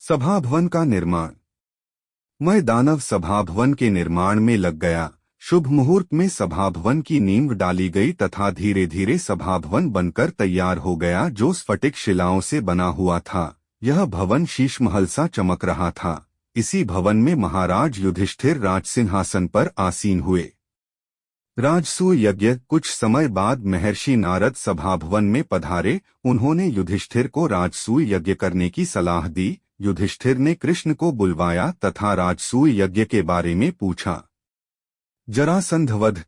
सभा भवन का निर्माण। मैं दानव सभा भवन के निर्माण में लग गया। शुभ मुहूर्त में सभा भवन की नींव डाली गई तथा धीरे धीरे सभा भवन बनकर तैयार हो गया, जो स्फटिक शिलाओं से बना हुआ था। यह भवन शीश महल सा चमक रहा था। इसी भवन में महाराज युधिष्ठिर राजसिंहासन पर आसीन हुए। राजसूय यज्ञ। कुछ समय बाद महर्षि नारद सभा भवन में पधारे। उन्होंने युधिष्ठिर को राजसूय यज्ञ करने की सलाह दी। युधिष्ठिर ने कृष्ण को बुलवाया तथा राजसूय यज्ञ के बारे में पूछा। जरासंध वध।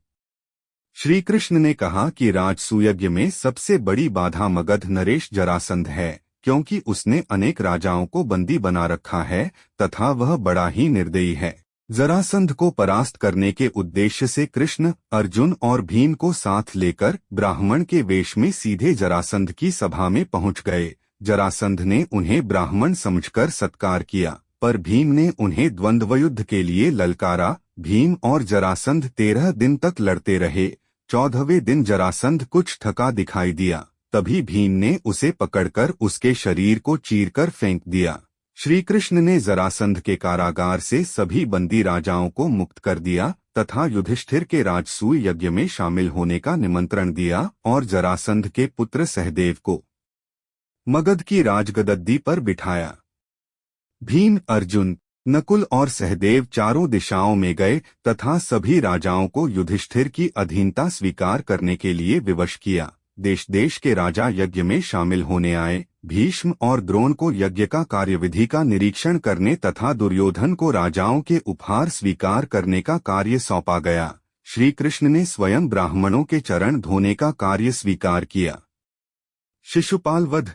श्री कृष्ण ने कहा कि राजसूय यज्ञ में सबसे बड़ी बाधा मगध नरेश जरासंध है, क्योंकि उसने अनेक राजाओं को बंदी बना रखा है तथा वह बड़ा ही निर्दयी है। जरासंध को परास्त करने के उद्देश्य से कृष्ण, अर्जुन और भीम को साथ लेकर ब्राह्मण के वेश में सीधे जरासंध की सभा में पहुंच गए। जरासंध ने उन्हें ब्राह्मण समझकर सत्कार किया, पर भीम ने उन्हें द्वंद्वयुद्ध के लिए ललकारा। भीम और जरासंध 13 दिन तक लड़ते रहे। 14वें दिन जरासंध कुछ थका दिखाई दिया। तभी भीम ने उसे पकड़कर उसके शरीर को चीरकर फेंक दिया। श्री कृष्ण ने जरासंध के कारागार से सभी बंदी राजाओं को मुक्त कर दिया तथा युधिष्ठिर के राजसूय यज्ञ में शामिल होने का निमंत्रण दिया और जरासंध के पुत्र सहदेव को मगध की राजगद्दी पर बिठाया। भीम, अर्जुन, नकुल और सहदेव चारों दिशाओं में गए तथा सभी राजाओं को युधिष्ठिर की अधीनता स्वीकार करने के लिए विवश किया। देश देश के राजा यज्ञ में शामिल होने आए। भीष्म और द्रोण को यज्ञ का कार्यविधि का निरीक्षण करने तथा दुर्योधन को राजाओं के उपहार स्वीकार करने का कार्य सौंपा गया। श्री कृष्ण ने स्वयं ब्राह्मणों के चरण धोने का कार्य स्वीकार किया। शिशुपाल वध।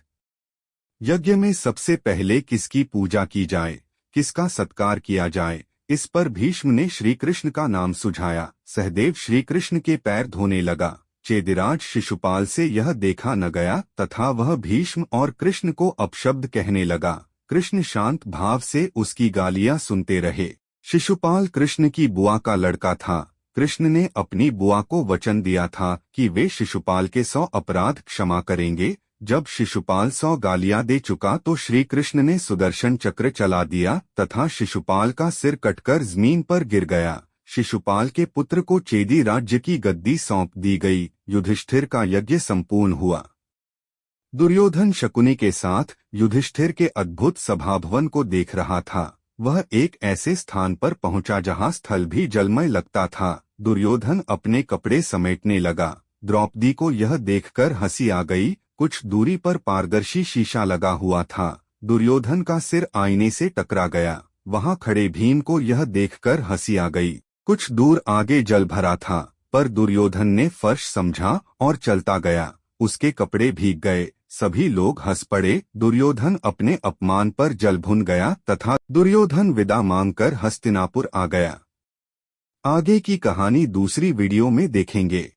यज्ञ में सबसे पहले किसकी पूजा की जाए, किसका सत्कार किया जाए, इस पर भीष्म ने श्री कृष्ण का नाम सुझाया। सहदेव श्री कृष्ण के पैर धोने लगा। चेदिराज शिशुपाल से यह देखा न गया तथा वह भीष्म और कृष्ण को अपशब्द कहने लगा। कृष्ण शांत भाव से उसकी गालियां सुनते रहे। शिशुपाल कृष्ण की बुआ का लड़का था। कृष्ण ने अपनी बुआ को वचन दिया था कि वे शिशुपाल के 100 अपराध क्षमा करेंगे। जब शिशुपाल 100 गालियां दे चुका तो श्री कृष्ण ने सुदर्शन चक्र चला दिया तथा शिशुपाल का सिर कटकर जमीन पर गिर गया। शिशुपाल के पुत्र को चेदी राज्य की गद्दी सौंप दी गई। युधिष्ठिर का यज्ञ संपूर्ण हुआ। दुर्योधन शकुनी के साथ युधिष्ठिर के अद्भुत सभाभवन को देख रहा था। वह एक ऐसे स्थान पर पहुंचा जहां स्थल भी जलमय लगता था। दुर्योधन अपने कपड़े समेटने लगा। द्रौपदी को यह देखकर हंसी आ गई। कुछ दूरी पर पारदर्शी शीशा लगा हुआ था। दुर्योधन का सिर आईने से टकरा गया। वहां खड़े भीम को यह देखकर हंसी आ गई। कुछ दूर आगे जल भरा था, पर दुर्योधन ने फर्श समझा और चलता गया। उसके कपड़े भीग गए। सभी लोग हंस पड़े। दुर्योधन अपने अपमान पर जल भुन गया तथा दुर्योधन विदा मांगकर हस्तिनापुर आ गया। आगे की कहानी दूसरी वीडियो में देखेंगे।